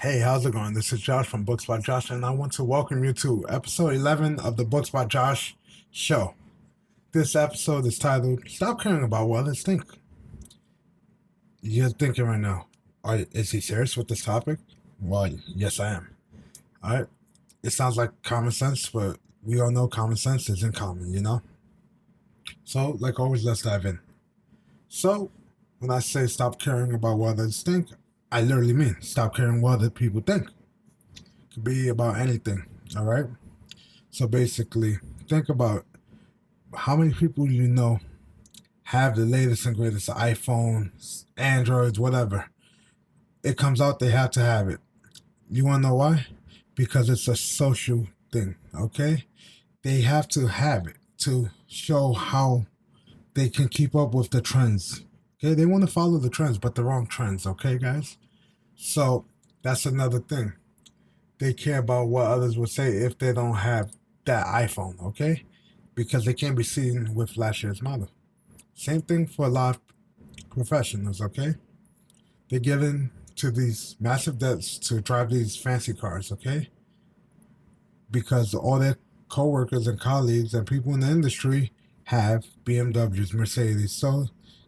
Hey, how's it going? This is Josh from Books by Josh, and I want to welcome you to episode 11 of the Books by Josh show. This episode is titled Stop Caring About What Others Think. You're thinking right now, is he serious with this topic? Well, yes, I am. All right. It sounds like common sense, but we all know common sense isn't common, you know? So, like always, let's dive in. So, when I say stop caring about what others think, I literally mean stop caring what other people think. It could be about anything, all right? So basically, think about how many people you know have the latest and greatest iPhones, Androids, whatever. It comes out, they have to have it. You want to know why? Because it's a social thing, okay? They have to have it to show how they can keep up with the trends. Okay, they want to follow the trends, but the wrong trends, okay, guys? So that's another thing. They care about what others would say if they don't have that iPhone, okay? Because they can't be seen with last year's model. Same thing for a lot of professionals, okay? They're given to these massive debts to drive these fancy cars, okay? Because all their coworkers and colleagues and people in the industry have BMWs, Mercedes. So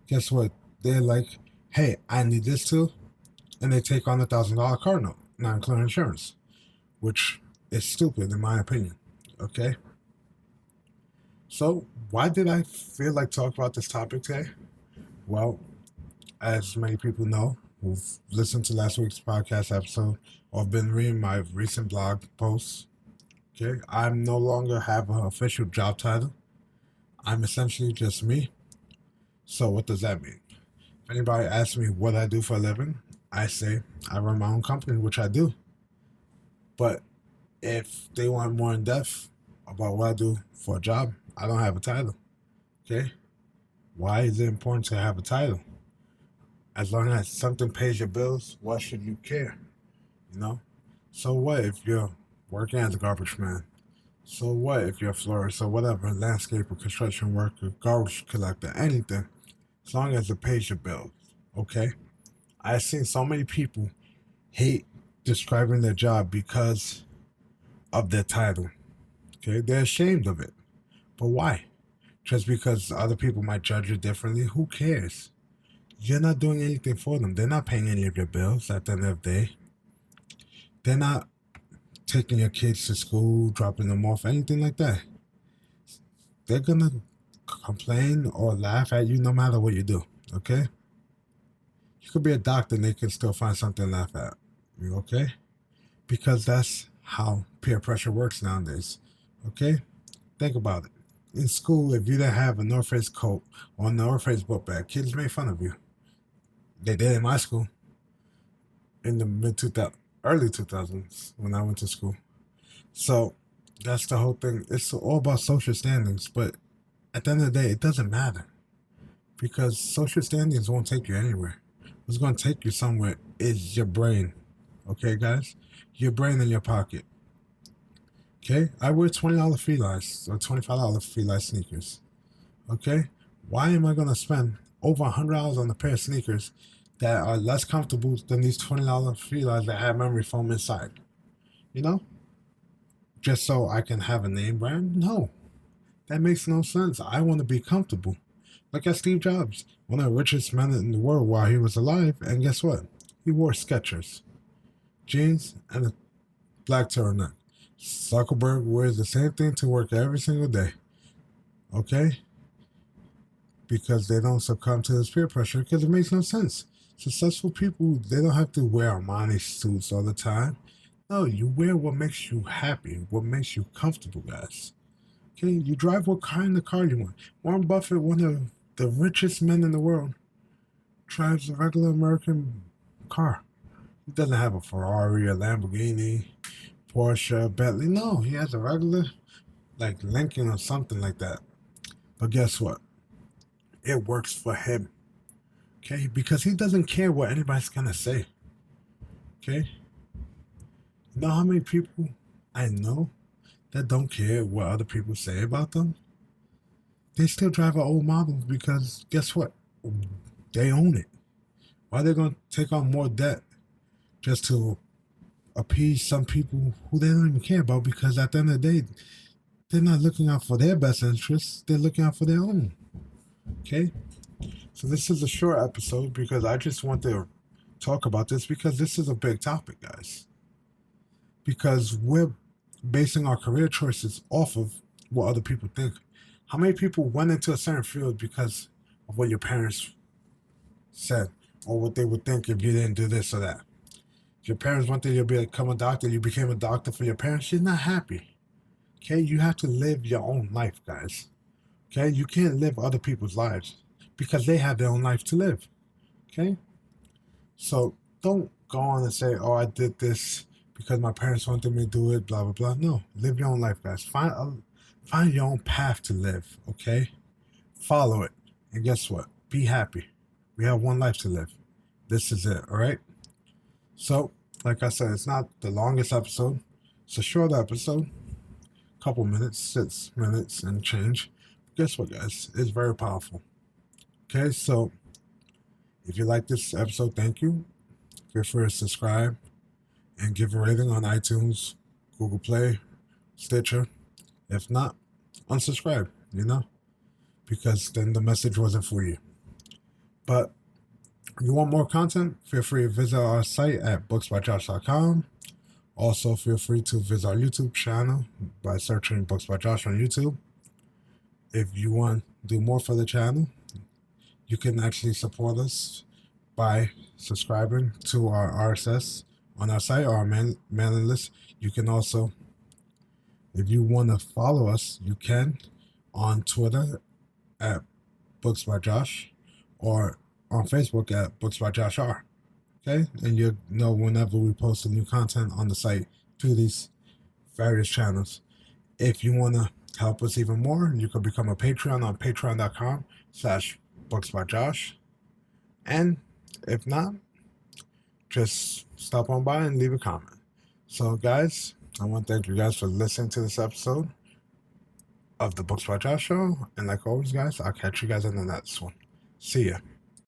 guess what? They're like, hey, I need this too. And they take on $1,000 car note, not including insurance, which is stupid in my opinion, okay? So why did I feel like talking about this topic today? Well, as many people know who've listened to last week's podcast episode or have been reading my recent blog posts, okay, I no longer have an official job title. I'm essentially just me. So what does that mean? If anybody asks me what I do for a living, I say I run my own company, which I do. But if they want more in depth about what I do for a job, I don't have a title. Okay? Why is it important to have a title? As long as something pays your bills, why should you care? You know? So what if you're working as a garbage man? So what if you're a florist or whatever, landscaper, construction worker, garbage collector, anything, as long as it pays your bills, okay? I've seen so many people hate describing their job because of their title, okay? They're ashamed of it. But why? Just because other people might judge you differently? Who cares? You're not doing anything for them. They're not paying any of your bills at the end of the day. They're not taking your kids to school, dropping them off, anything like that. They're gonna complain or laugh at you no matter what you do, okay? You could be a doctor and they can still find something to laugh at you, okay? Because that's how peer pressure works nowadays, okay? Think about it. In school, if you didn't have a North Face coat or a North Face book bag, kids made fun of you. They did in my school in the early 2000s when I went to school. So that's the whole thing. It's all about social standings, but at the end of the day, it doesn't matter because social standings won't take you anywhere. What's going to take you somewhere is your brain. Okay, guys? Your brain in your pocket. Okay? I wear $20 Feli's or $25 Feli sneakers. Okay? Why am I going to spend over $100 on a pair of sneakers that are less comfortable than these $20 Feli's that have memory foam inside? You know? Just so I can have a name brand? No. That makes no sense. I want to be comfortable. Look at Steve Jobs, one of the richest men in the world while he was alive, and guess what? He wore Skechers, jeans, and a black turtleneck. Zuckerberg wears the same thing to work every single day. Okay? Because they don't succumb to this peer pressure because it makes no sense. Successful people, they don't have to wear Armani suits all the time. No, you wear what makes you happy, what makes you comfortable, guys. Okay, you drive what kind of car you want. Warren Buffett, one of the richest men in the world, drives a regular American car. He doesn't have a Ferrari, a Lamborghini, Porsche, Bentley. No, he has a regular, like Lincoln or something like that. But guess what? It works for him. Okay, because he doesn't care what anybody's gonna say. Okay, you know how many people I know that don't care what other people say about them? They still drive an old model because guess what? They own it. Why are they going to take on more debt just to appease some people who they don't even care about, because at the end of the day, they're not looking out for their best interests. They're looking out for their own. Okay? So this is a short episode because I just want to talk about this because this is a big topic, guys. Because we're basing our career choices off of what other people think. How many people went into a certain field because of what your parents said or what they would think if you didn't do this or that? If your parents wanted you to become a doctor, you became a doctor for your parents, you're not happy. Okay? You have to live your own life, guys. Okay? You can't live other people's lives because they have their own life to live. Okay? So don't go on and say, oh, I did this because my parents wanted me to do it, blah, blah, blah. No, live your own life, guys. Find your own path to live, okay? Follow it. And guess what? Be happy. We have one life to live. This is it, all right? So, like I said, it's not the longest episode. It's a short episode. Couple minutes, 6 minutes and change. Guess what, guys? It's very powerful. Okay, so if you like this episode, thank you. Feel free to subscribe and give a rating on iTunes, Google Play, Stitcher. If not, unsubscribe, because then the message wasn't for you. But if you want more content, feel free to visit our site at booksbyjosh.com. Also, feel free to visit our YouTube channel by searching Books by Josh on YouTube. If you want to do more for the channel, you can actually support us by subscribing to our RSS on our site or our mailing list. You can also, if you want to follow us, you can on Twitter at Books by Josh or on Facebook at Books by Josh R. Okay? And you'll know whenever we post a new content on the site through these various channels. If you want to help us even more, you can become a Patreon on patreon.com/Books by Josh. And if not, just stop on by and leave a comment. So, guys, I want to thank you guys for listening to this episode of the Books by Josh Show. And like always, guys, I'll catch you guys in the next one. See ya.